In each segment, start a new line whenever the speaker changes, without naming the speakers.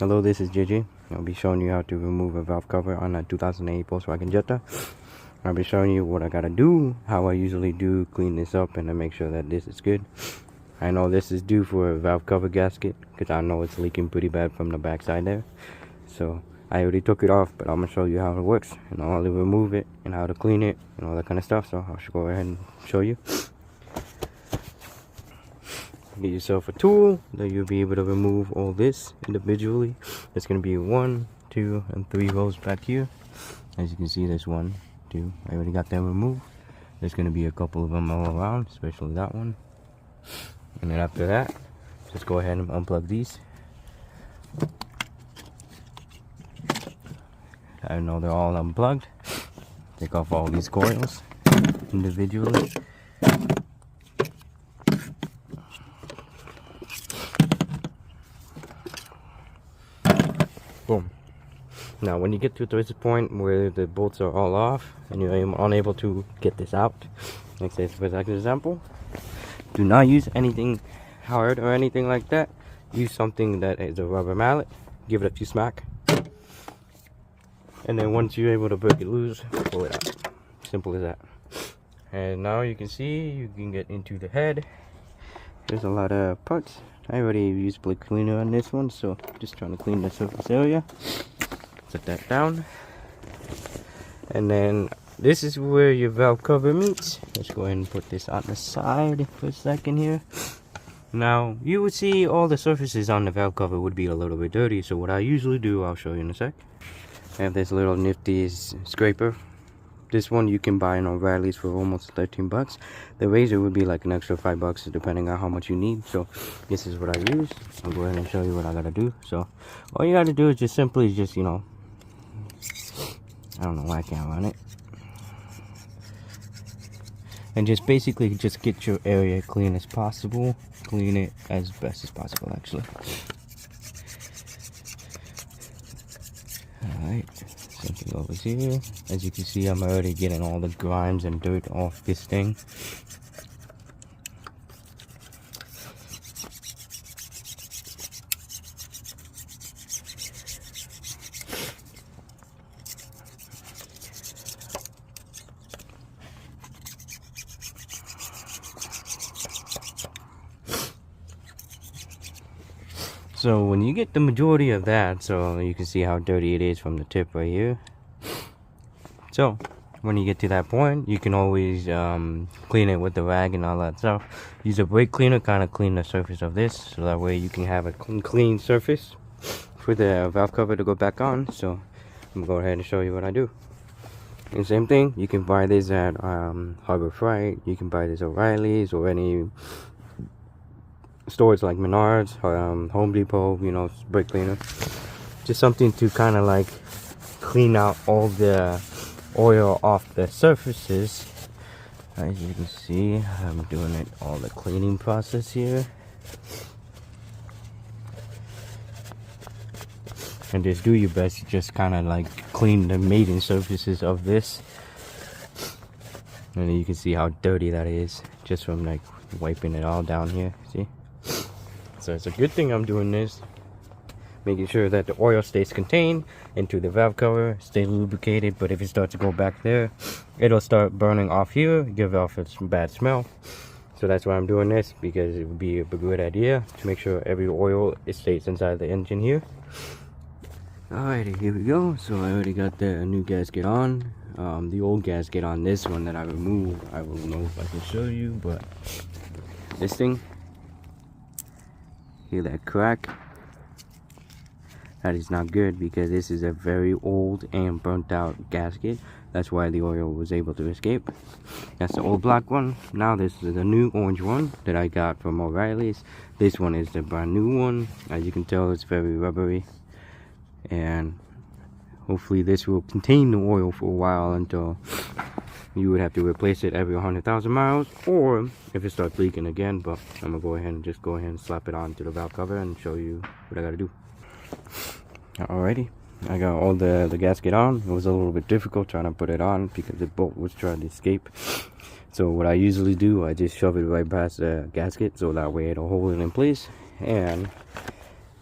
Hello, this is JJ. I'll be showing you how to remove a valve cover on a 2008 Volkswagen Jetta. I'll be showing you what I gotta do, how I usually do clean this up, and to make sure that this is good. I know this is due for a valve cover gasket because I know it's leaking pretty bad from the back side there. So I already took it off, but I'm gonna show you how it works and how to remove it and how to clean it and all that kind of stuff. So I'll go ahead and show you. Get yourself a tool that you'll be able to remove all this individually. There's going to be 1, 2, and 3 rows back here. As you can see, there's 1, 2. I already got them removed. There's going to be a couple of them all around, especially that one. And then after that, just go ahead and unplug these. I know they're all unplugged. Take off all these coils individually. Boom. Now when you get to this point where the bolts are all off and you're unable to get this out, like say for example, do not use anything hard or anything like that. Use something that is a rubber mallet, give it a few smack, and then once you're able to break it loose, pull it out. Simple as that. And now you can see you can get into the head. There's a lot of parts. I already used blade cleaner on this one, so just trying to clean the surface area. Set that down. And then this is where your valve cover meets. Let's go ahead and put this on the side for a second here. Now you would see all the surfaces on the valve cover would be a little bit dirty, so what I usually do, I'll show you in a sec. I have this little nifty scraper. This one you can buy in O'Reilly's for almost 13 bucks. The razor would be like an extra 5 bucks depending on how much you need. So this is what I use. I'll go ahead and show you what I gotta do. So all you gotta do is just simply you know, I don't know why I can't run it. And just basically just get your area clean as possible. Clean it as best as possible actually. Alright. Something over here. As you can see, I'm already getting all the grimes and dirt off this thing. So when you get the majority of that, so you can see how dirty it is from the tip right here. So when you get to that point, you can always clean it with the rag and all that stuff. Use a brake cleaner, kind of clean the surface of this, so that way you can have a clean surface for the valve cover to go back on. So I'm gonna go ahead and show you what I do. And same thing, you can buy this at Harbor Freight, you can buy this at O'Reilly's or any stores like Menards, Home Depot, you know, brake cleaner. Just something to kind of like clean out all the oil off the surfaces. As you can see, I'm doing it all the cleaning process here. And just do your best to just kind of like clean the mating surfaces of this. And you can see how dirty that is just from like wiping it all down here, see? So it's a good thing I'm doing this, making sure that the oil stays contained into the valve cover, stay lubricated. But if it starts to go back there, it'll start burning off here, give off its bad smell. So that's why I'm doing this, because it would be a good idea to make sure every oil stays inside the engine here. Alrighty, here we go. So I already got the new gasket on. The old gasket on this one that I removed, I don't know if I can show you, but this thing, hear that crack? That is not good, because this is a very old and burnt out gasket. That's why the oil was able to escape. That's the old black one. Now this is the new orange one that I got from O'Reilly's. This one is the brand new one. As you can tell, it's very rubbery, and hopefully this will contain the oil for a while until you would have to replace it every 100,000 miles, or if it starts leaking again. But I'm gonna go ahead and slap it onto the valve cover and show you what I gotta do. Alrighty, I got all the gasket on. It was a little bit difficult trying to put it on because the bolt was trying to escape. So what I usually do, I just shove it right past the gasket so that way it'll hold it in place. And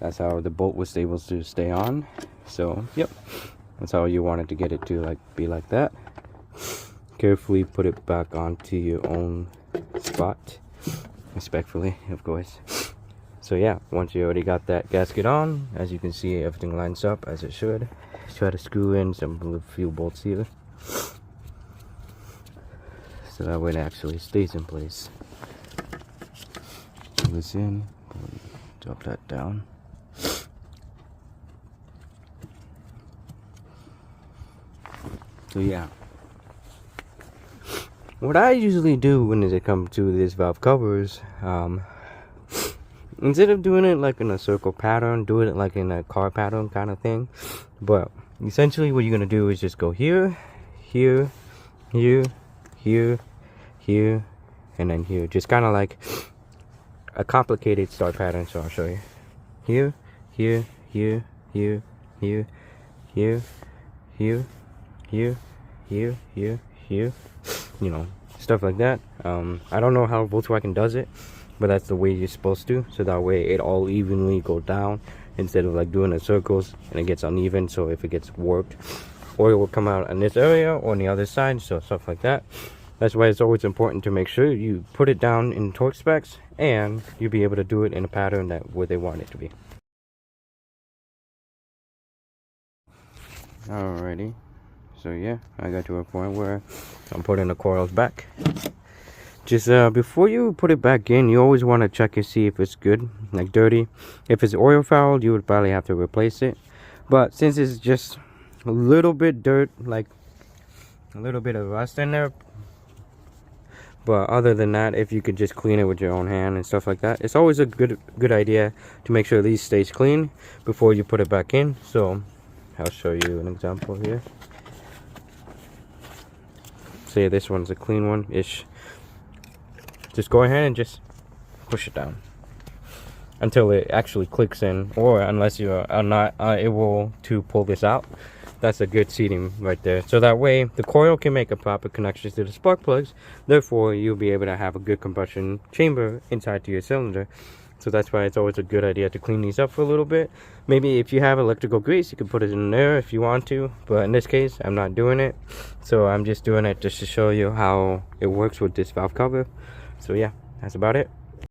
That's how the bolt was able to stay on. So yep, that's how you wanted to get it to be like that. Carefully put it back onto your own spot, respectfully, of course. So yeah, once you already got that gasket on, as you can see, everything lines up as it should. Try to screw in some few bolts here, so that way it actually stays in place. Pull this in, drop that down. So yeah, what I usually do when it comes to this valve covers, instead of doing it like in a circle pattern, do it like in a car pattern kind of thing. But essentially what you're gonna do is just go here, here, here, here, here, and then here. Just kind of like a complicated star pattern. So I'll show you. Here, here, here, here, here, here, here, here, here, here, here, you know, stuff like that. I don't know how Volkswagen does it, but that's the way you're supposed to, so that way it all evenly go down instead of like doing the circles and it gets uneven. So if it gets warped, oil will come out on this area or on the other side, so stuff like that. That's why it's always important to make sure you put it down in torque specs, and you'll be able to do it in a pattern that where they want it to be. Alrighty, so yeah, I got to a point where I'm putting the coils back. Just before you put it back in, you always want to check and see if it's good, like dirty. If it's oil fouled, you would probably have to replace it. But since it's just a little bit dirt, like a little bit of rust in there, but other than that, if you could just clean it with your own hand and stuff like that, it's always a good idea to make sure these stays clean before you put it back in. So I'll show you an example here. Say this one's a clean one ish. Just go ahead and just push it down until it actually clicks in, or unless you are not able to pull this out. That's a good seating right there, so that way the coil can make a proper connection to the spark plugs. Therefore you'll be able to have a good combustion chamber inside to your cylinder. So that's why it's always a good idea to clean these up for a little bit. Maybe if you have electrical grease, you can put it in there if you want to, but in this case I'm not doing it, so I'm just doing it just to show you how it works with this valve cover. So yeah, that's about it.